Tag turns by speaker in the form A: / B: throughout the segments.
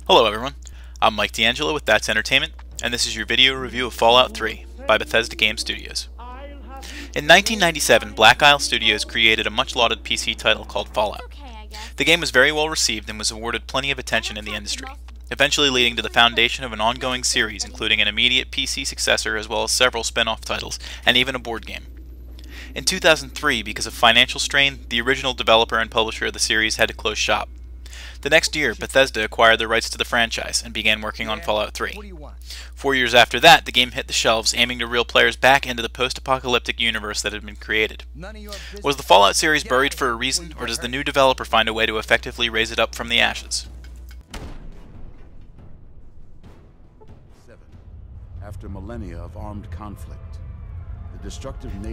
A: Hello everyone, I'm Mike DeAngelo with That's Entertainment, and this is your video review of Fallout 3 by Bethesda Game Studios. In 1997, Black Isle Studios created a much-lauded PC title called Fallout. The game was very well received and was awarded plenty of attention in the industry, eventually leading to the foundation of an ongoing series including an immediate PC successor as well as several spin-off titles, and even a board game. In 2003, because of financial strain, the original developer and publisher of the series had to close shop. The next year, Bethesda acquired the rights to the franchise and began working on Fallout 3. 4 years after that, the game hit the shelves, aiming to reel players back into the post-apocalyptic universe that had been created. Was the Fallout series buried for a reason, or does the new developer find a way to effectively raise it up from the ashes?
B: After millennia of armed conflict,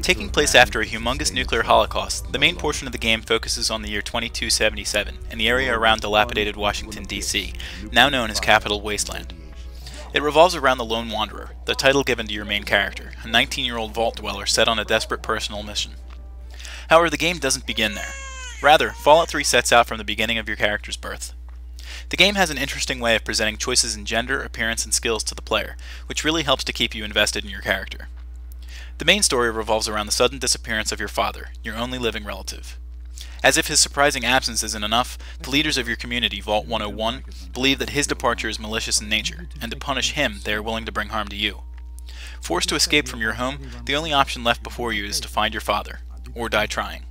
A: taking place after a humongous nuclear holocaust, the main portion of the game focuses on the year 2277 and the area around dilapidated Washington, D.C., now known as Capital Wasteland. It revolves around the Lone Wanderer, the title given to your main character, a 19-year-old vault dweller set on a desperate personal mission. However, the game doesn't begin there. Rather, Fallout 3 sets out from the beginning of your character's birth. The game has an interesting way of presenting choices in gender, appearance, and skills to the player, which really helps to keep you invested in your character. The main story revolves around the sudden disappearance of your father, your only living relative. As if his surprising absence isn't enough, the leaders of your community, Vault 101, believe that his departure is malicious in nature, and to punish him, they are willing to bring harm to you. Forced to escape from your home, the only option left before you is to find your father, or die trying.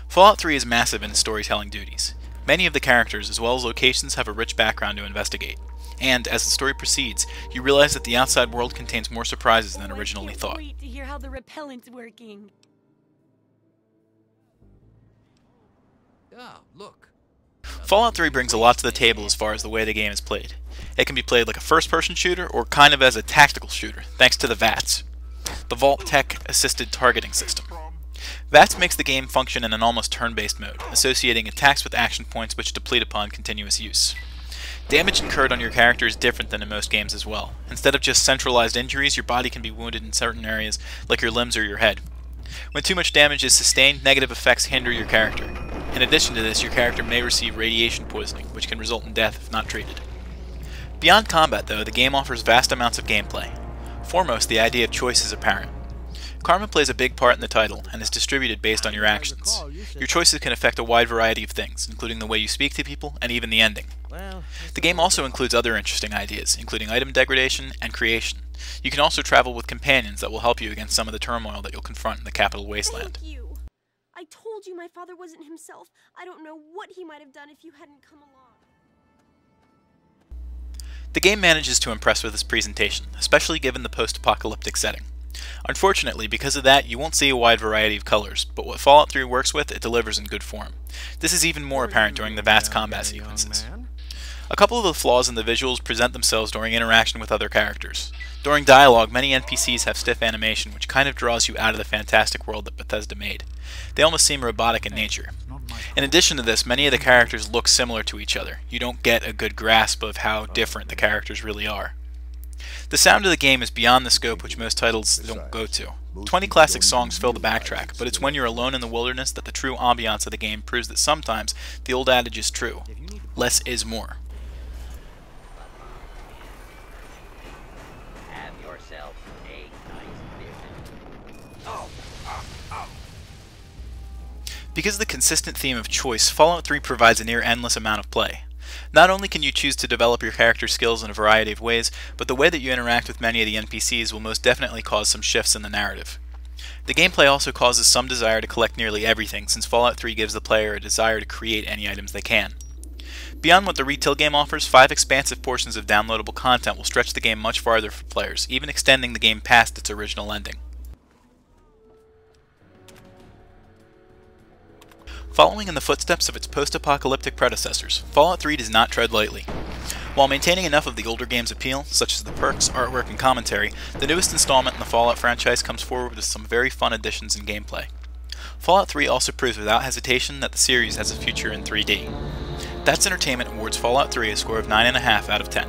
A: Fallout 3 is massive in its storytelling duties. Many of the characters, as well as locations, have a rich background to investigate. And, as the story proceeds, you realize that the outside world contains more surprises than originally thought.
C: Wait to hear how the repellent's working.
D: Ah, look.
A: Fallout 3 brings a lot to the table as far as the way the game is played. It can be played like a first-person shooter or kind of as a tactical shooter, thanks to the VATS, the Vault Tech Assisted Targeting System. VATS makes the game function in an almost turn-based mode, associating attacks with action points which deplete upon continuous use. Damage incurred on your character is different than in most games as well. Instead of just centralized injuries, your body can be wounded in certain areas, like your limbs or your head. When too much damage is sustained, negative effects hinder your character. In addition to this, your character may receive radiation poisoning, which can result in death if not treated. Beyond combat, though, the game offers vast amounts of gameplay. Foremost, the idea of choice is apparent. Karma plays a big part in the title, and is distributed based on your actions. Your choices can affect a wide variety of things, including the way you speak to people, and even the ending. The game also includes other interesting ideas, including item degradation and creation. You can also travel with companions that will help you against some of the turmoil that you'll confront in the Capital Wasteland.
C: Thank you. I told you my father wasn't himself. I don't know what he might have done if you hadn't come along.
A: The game manages to impress with its presentation, especially given the post-apocalyptic setting. Unfortunately, because of that, you won't see a wide variety of colors, but what Fallout 3 works with, it delivers in good form. This is even more apparent during the VATS combat sequences. A couple of the flaws in the visuals present themselves during interaction with other characters. During dialogue, many NPCs have stiff animation, which kind of draws you out of the fantastic world that Bethesda made. They almost seem robotic in nature. In addition to this, many of the characters look similar to each other. You don't get a good grasp of how different the characters really are. The sound of the game is beyond the scope which most titles don't go to. 20 classic songs fill the backtrack, but it's when you're alone in the wilderness that the true ambiance of the game proves that sometimes the old adage is true. Less is more.
E: Have yourself a nice visit.
A: Because of the consistent theme of choice, Fallout 3 provides a near endless amount of play. Not only can you choose to develop your character skills in a variety of ways, but the way that you interact with many of the NPCs will most definitely cause some shifts in the narrative. The gameplay also causes some desire to collect nearly everything, since Fallout 3 gives the player a desire to create any items they can. Beyond what the retail game offers, 5 expansive portions of downloadable content will stretch the game much farther for players, even extending the game past its original ending. Following in the footsteps of its post-apocalyptic predecessors, Fallout 3 does not tread lightly. While maintaining enough of the older game's appeal, such as the perks, artwork, and commentary, the newest installment in the Fallout franchise comes forward with some very fun additions in gameplay. Fallout 3 also proves without hesitation that the series has a future in 3D. That's Entertainment awards Fallout 3 a score of 9.5 out of 10.